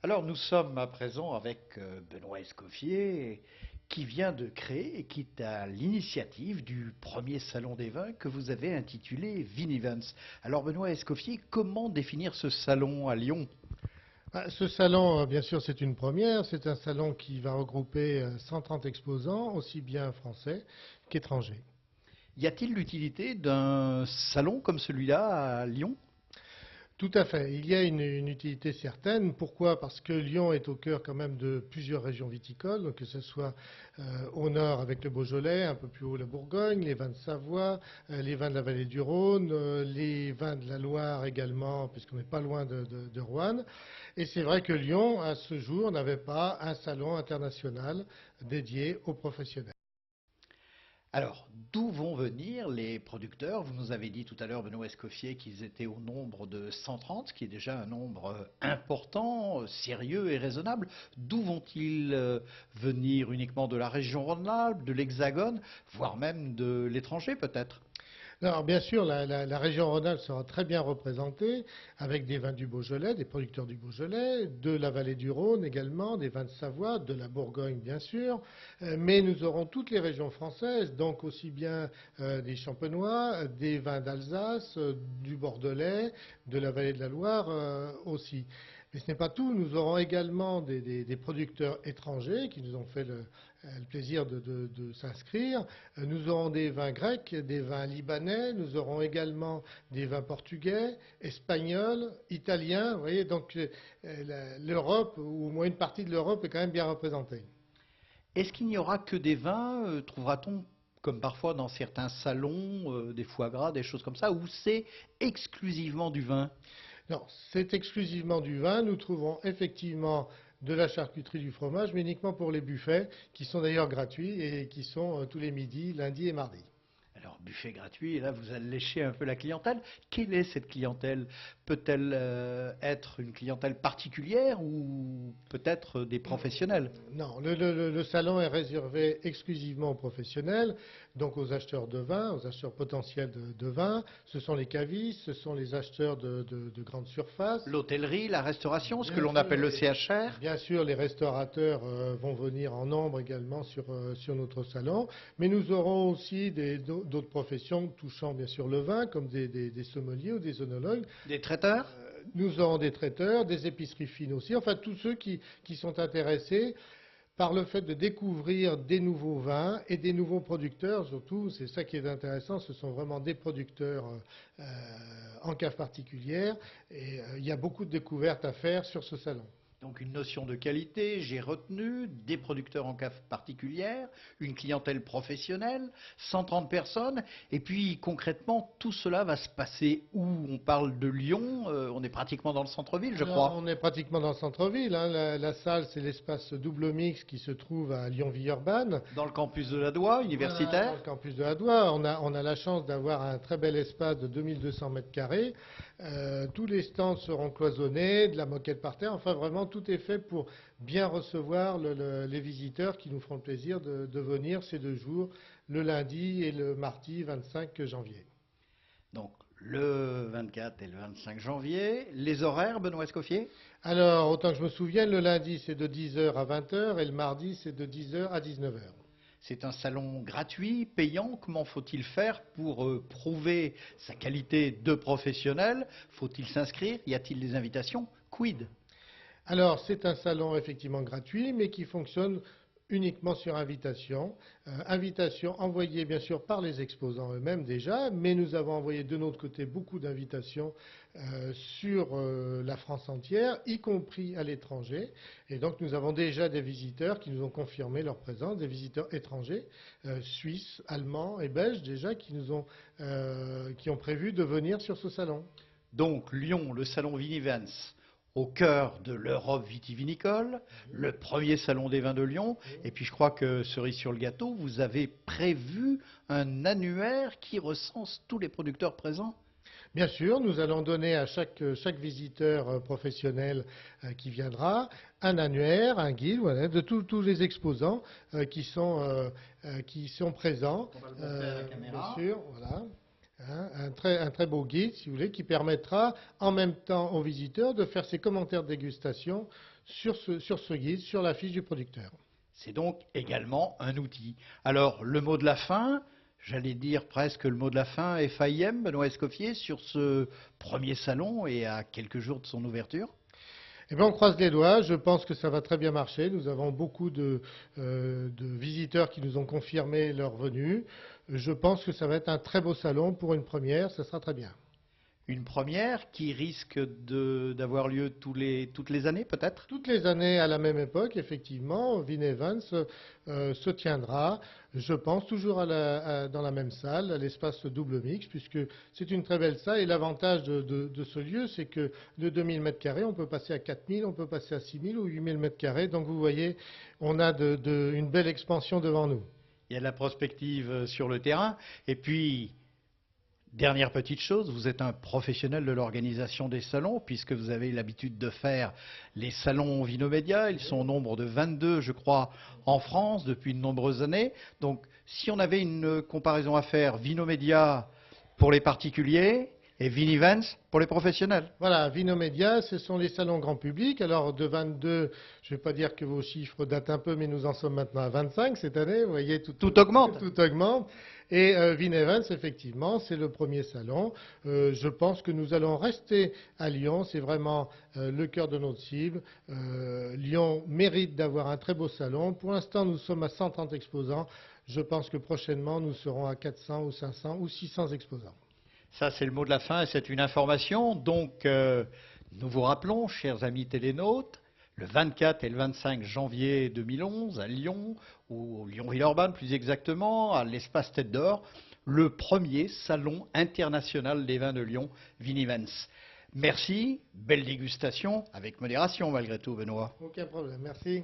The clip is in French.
Alors nous sommes à présent avec Benoît Escoffier qui vient de créer et qui est à l'initiative du premier salon des vins que vous avez intitulé Vinivans. Alors Benoît Escoffier, comment définir ce salon à Lyon? Ce salon, bien sûr, c'est une première. C'est un salon qui va regrouper 130 exposants, aussi bien français qu'étrangers. Y a-t-il l'utilité d'un salon comme celui-là à Lyon? Tout à fait. Il y a une utilité certaine. Pourquoi? Parce que Lyon est au cœur quand même de plusieurs régions viticoles, donc que ce soit au nord avec le Beaujolais, un peu plus haut la Bourgogne, les vins de Savoie, les vins de la vallée du Rhône, les vins de la Loire également, puisqu'on n'est pas loin de Roanne. Et c'est vrai que Lyon, à ce jour, n'avait pas un salon international dédié aux professionnels. Alors, d'où vont venir les producteurs? Vous nous avez dit tout à l'heure, Benoît Escoffier, qu'ils étaient au nombre de 130, ce qui est déjà un nombre important, sérieux et raisonnable. D'où vont-ils venir? Uniquement de la région Rhône-Alpes, de l'Hexagone, voire même de l'étranger peut-être? Alors, bien sûr, la région Rhône-Alpes sera très bien représentée avec des vins du Beaujolais, des producteurs du Beaujolais, de la vallée du Rhône également, des vins de Savoie, de la Bourgogne bien sûr, mais nous aurons toutes les régions françaises, donc aussi bien des Champenois, des vins d'Alsace, du Bordelais, de la vallée de la Loire aussi. Mais ce n'est pas tout, nous aurons également des producteurs étrangers qui nous ont fait le plaisir de s'inscrire. Nous aurons des vins grecs, des vins libanais, nous aurons également des vins portugais, espagnols, italiens. Vous voyez, donc l'Europe, ou au moins une partie de l'Europe, est quand même bien représentée. Est-ce qu'il n'y aura que des vins? Trouvera-t-on, comme parfois dans certains salons, des foie gras, des choses comme ça, où c'est exclusivement du vin? Non, c'est exclusivement du vin. Nous trouvons effectivement de la charcuterie, du fromage, mais uniquement pour les buffets, qui sont d'ailleurs gratuits et qui sont tous les midis, lundi et mardi. Alors, buffet gratuit, et là, vous alléchez un peu la clientèle. Quelle est cette clientèle? Peut-elle être une clientèle particulière ou peut-être des professionnels? Non, le salon est réservé exclusivement aux professionnels, donc aux acheteurs de vin, aux acheteurs potentiels de vin. Ce sont les cavistes, ce sont les acheteurs de grandes surfaces. L'hôtellerie, la restauration, ce que Bien l'on sûr, appelle le CHR? bien sûr, les restaurateurs vont venir en nombre également sur notre salon, mais nous aurons aussi d'autres professions touchant bien sûr le vin, comme des sommeliers ou des œnologues. Des traiteurs? Nous aurons des traiteurs, des épiceries fines aussi, enfin tous ceux qui sont intéressés par le fait de découvrir des nouveaux vins et des nouveaux producteurs, surtout, c'est ça qui est intéressant, ce sont vraiment des producteurs euh, en cave particulière, et il y a beaucoup de découvertes à faire sur ce salon. Donc une notion de qualité, j'ai retenu, des producteurs en cave particulière, une clientèle professionnelle, 130 personnes, et puis concrètement, tout cela va se passer où? On parle de Lyon, on est pratiquement dans le centre-ville, je Alors, crois. on est pratiquement dans le centre-ville, hein. La salle, c'est l'espace double mix qui se trouve à Lyon-Villeurbanne. Dans le campus de la Doua, Voilà, dans universitaire. le campus de la Doua, on a la chance d'avoir un très bel espace de 2200 mètres carrés. Tous les stands seront cloisonnés, de la moquette par terre. Enfin, vraiment, tout est fait pour bien recevoir les visiteurs qui nous feront le plaisir de venir ces 2 jours, le lundi et le mardi 25 janvier. Donc le 24 et le 25 janvier. Les horaires, Benoît Escoffier? Alors, autant que je me souvienne, le lundi, c'est de 10 heures à 20 heures et le mardi, c'est de 10 heures à 19 heures. C'est un salon gratuit, payant. Comment faut-il faire pour prouver sa qualité de professionnel? Faut-il s'inscrire? Y a-t-il des invitations? Quid? Alors, c'est un salon effectivement gratuit, mais qui fonctionne uniquement sur invitation. Invitation envoyée bien sûr par les exposants eux-mêmes déjà, mais nous avons envoyé de notre côté beaucoup d'invitations sur la France entière, y compris à l'étranger. Et donc nous avons déjà des visiteurs qui nous ont confirmé leur présence, des visiteurs étrangers, suisses, allemands et belges déjà, qui ont prévu de venir sur ce salon. Donc Lyon, le salon Vinivans, au cœur de l'Europe vitivinicole, le premier salon des vins de Lyon. Et puis je crois que cerise sur le gâteau, vous avez prévu un annuaire qui recense tous les producteurs présents. Bien sûr, nous allons donner à chaque visiteur professionnel qui viendra un annuaire, un guide, voilà, de tous les exposants qui sont présents. On va le montrer à la Bien caméra. sûr, voilà. Hein, un très beau guide, si vous voulez, qui permettra en même temps aux visiteurs de faire ses commentaires de dégustation sur ce guide, sur la fiche du producteur. C'est donc également un outil. Alors, le mot de la fin, j'allais dire presque le mot de la fin, FAIM, Benoît Escoffier, sur ce premier salon et à quelques jours de son ouverture. Eh bien, on croise les doigts, je pense que ça va très bien marcher. Nous avons beaucoup de visiteurs qui nous ont confirmé leur venue. Je pense que ça va être un très beau salon pour une première, ça sera très bien. Une première qui risque d'avoir lieu toutes les années peut-être? Toutes les années à la même époque, effectivement, Vinevans se tiendra, je pense, toujours dans la même salle, à l'espace double mix, puisque c'est une très belle salle. Et l'avantage de ce lieu, c'est que de 2000 m², on peut passer à 4000, on peut passer à 6000 ou 8000 m². Donc vous voyez, on a une belle expansion devant nous. Il y a de la prospective sur le terrain. Et puis, dernière petite chose, vous êtes un professionnel de l'organisation des salons, puisque vous avez l'habitude de faire les salons Vinomédia. Ils sont au nombre de 22, je crois, en France depuis de nombreuses années. Donc, si on avait une comparaison à faire, Vinomédia pour les particuliers et Vinevans pour les professionnels. Voilà, Vinomédia, ce sont les salons grand public. Alors de 22, je ne vais pas dire que vos chiffres datent un peu, mais nous en sommes maintenant à 25 cette année. Vous voyez, Tout augmente. Tout augmente. Et Vinevans, effectivement, c'est le premier salon. Je pense que nous allons rester à Lyon. C'est vraiment le cœur de notre cible. Lyon mérite d'avoir un très beau salon. Pour l'instant, nous sommes à 130 exposants. Je pense que prochainement, nous serons à 400 ou 500 ou 600 exposants. Ça, c'est le mot de la fin et c'est une information. Donc, nous vous rappelons, chers amis télénautes, le 24 et le 25 janvier 2011 à Lyon, ou Lyon-Villeurbanne plus exactement, à l'espace Tête d'Or, le premier salon international des vins de Lyon, Vinevans. Merci, belle dégustation, avec modération malgré tout, Benoît. Aucun problème, merci.